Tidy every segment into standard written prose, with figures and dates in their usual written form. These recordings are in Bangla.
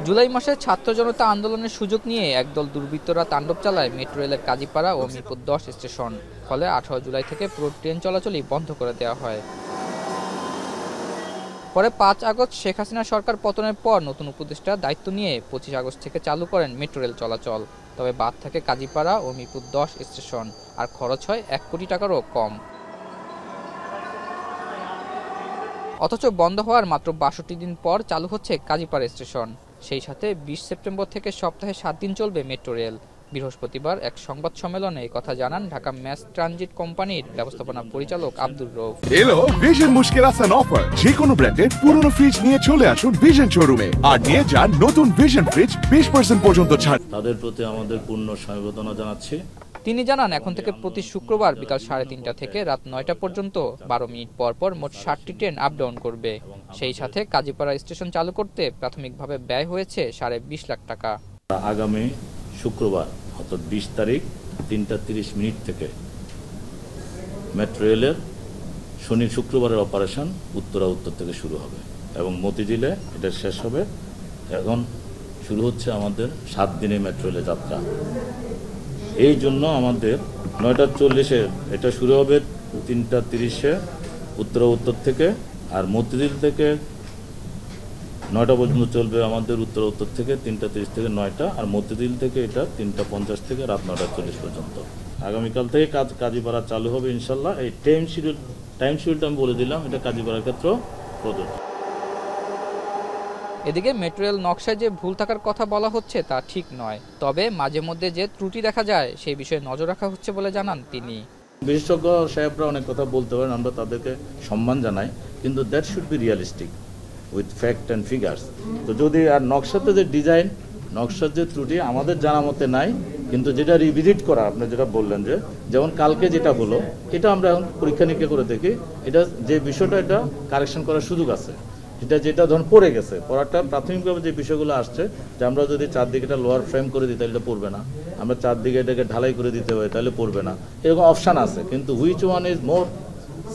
জুলাই মাসে ছাত্র জনতা আন্দোলনের সুযোগ নিয়ে একদল দুর্বৃত্তরা তাণ্ডব চালায় মেট্রো রেলের কাজীপাড়া ও মিরপুর 10 স্টেশন। ফলে 18 জুলাই থেকে পুরো ট্রেন চলাচলই বন্ধ করে দেওয়া হয়। পরে 5 আগস্ট শেখ হাসিনা সরকার পতনের পর নতুন উপদেষ্টা দায়িত্ব নিয়ে 25 আগস্ট থেকে চালু করেন মেট্রো রেল চলাচল। তবে বাদ থাকে কাজীপাড়া ও মিরপুর 10 স্টেশন, আর খরচ হয় 1 কোটি টাকারও কম। অথচ বন্ধ হওয়ার মাত্র 62 দিন পর চালু হচ্ছে কাজীপাড়া স্টেশন। সেই সাথে 20 সেপ্টেম্বর থেকে সপ্তাহে 7 দিন চলবে মেট্রো রেল। বৃহস্পতিবার এক সংবাদ সম্মেলনে এই কথা জানান ঢাকা ম্যাস ট্রানজিট কোম্পানির ব্যবস্থাপনা পরিচালক আব্দুর রউফ। এলো ভিশন মুশকিল আসান অফার। যে কোনো ব্র্যান্ডের পুরনো ফ্রিজ নিয়ে চলে আসুন ভিশন শোরুমে আর নিয়ে যান নতুন ভিশন ফ্রিজ 20% পর্যন্ত ছাড়। তাদের প্রতি আমাদের পূর্ণ সমবেদনা জানাচ্ছি। তিনি জানান, এখন থেকে প্রতি শুক্রবার বিকাল 3:30 থেকে রাত 9টা পর্যন্ত 12 মিনিট পর পর মোট 60টি ট্রেন আপ ডাউন করবে। সেই সাথে কাজীপাড়া স্টেশন চালু করতে প্রাথমিকভাবে ব্যয় হয়েছে 20.5 লাখ টাকা। আগামী শুক্রবার অর্থাৎ 20 তারিখ 3টা 30 মিনিট থেকে মেট্রো রেলের শনি শুক্রবারের অপারেশন উত্তর থেকে শুরু হবে এবং মতিঝিলে এটা শেষ হবে। এখন শুরু হচ্ছে আমাদের 7 দিনের মেট্রো রেলের যাত্রা। এই জন্য আমাদের 9:40-এ এটা শুরু হবে, 3:30-এ উত্তর থেকে, আর মতিঝিল থেকে 9টা পর্যন্ত চলবে আমাদের উত্তর থেকে 3:30 থেকে 9টা, আর মতিঝিল থেকে এটা 3:50 থেকে রাত 9:40 পর্যন্ত। আগামীকাল থেকে কাজীপাড়া চালু হবে ইনশাল্লাহ। এই টাইম শিডিউলটা আমি বলে দিলাম, এটা কাজীপাড়ার ক্ষেত্রে প্রযোজ্য। এদিকে মেট্রো রেল নকশায় যে ভুল থাকার কথা বলা হচ্ছে তা ঠিক নয়, তবে মাঝে মধ্যে যে ত্রুটি দেখা যায় সেই বিষয়ে নজর রাখা হচ্ছে বলে জানান তিনি। বিশেষজ্ঞ সাহেবরা অনেক কথা বলতে পারেন, আমরা তাদেরকে সম্মান জানাই, কিন্তু that should be realistic with fact and figures. তো যদি আর নকশাতে যে ডিজাইন, নকশার যে ত্রুটি আমাদের জানা মতে নাই, কিন্তু যেটা রিভিজিট করা, আপনি যেটা বললেন যে যেমন কালকে যেটা হলো, এটা আমরা এখন পরীক্ষা নিরীক্ষা করে দেখি, এটা যে বিষয়টা এটা কারেকশন করার সুযোগ আছে। যেটা ধরুন পড়ে গেছে, পড়াটা প্রাথমিকভাবে যে বিষয়গুলো আসছে যে আমরা যদি চারদিকে এটা লোয়ার ফ্রেম করে দিই তাহলে এটা পড়বে না, আমরা চারদিকে এটাকে ঢালাই করে দিতে হয় তাহলে পড়বে না, এরকম অপশান আছে। কিন্তু which one is more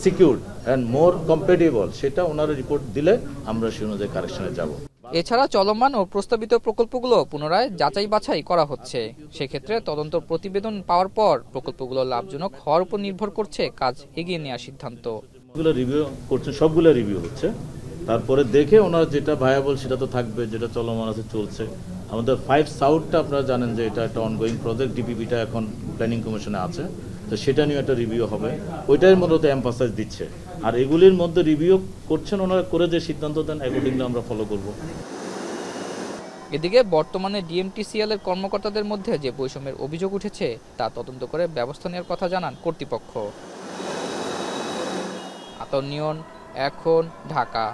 secured and more compatible, সেটা ওনারা রিপোর্ট দিলে আমরা সেই অনুযায়ী কারেকশনে যাব। এছাড়া চলমান ও প্রস্তাবিত প্রকল্পগুলো পুনরায় যাচাই বাছাই করা হচ্ছে। সেক্ষেত্রে তদন্ত প্রতিবেদন পাওয়ার পর প্রকল্পগুলো লাভজনক হওয়ার উপর নির্ভর করছে কাজ এগিয়ে নেওয়ার সিদ্ধান্ত। রিভিউ করছে, সবগুলো রিভিউ হচ্ছে, তারপরে দেখে ওনারা যেটা ভায়াবল সেটা তো থাকবে, যেটা চলমান আছে চলছে। আমাদের 5 সাউথটা আপনারা জানেন যে এটা একটা অনগোয়িং প্রজেক্ট, ডিপিপিটা এখন প্ল্যানিং কমিশনে আছে, তো সেটা নিয়ে একটা রিভিউ হবে, ওইটার মধ্যে এমফাসাইজ দিচ্ছে। আর এগুলির মধ্যে রিভিউ করছেন ওনারা, করে যে সিদ্ধান্ত দেন অ্যাকর্ডিংলি আমরা ফলো করব। এদিকে বর্তমানে ডিএমটিসিএল এর কর্মকর্তাদের মধ্যে যে বৈষম্যের অভিযোগ উঠেছে তা তদন্ত করে ব্যবস্থা নেওয়ার কথা জানান কর্তৃপক্ষ। আতর নিয়ন, এখন, ঢাকা।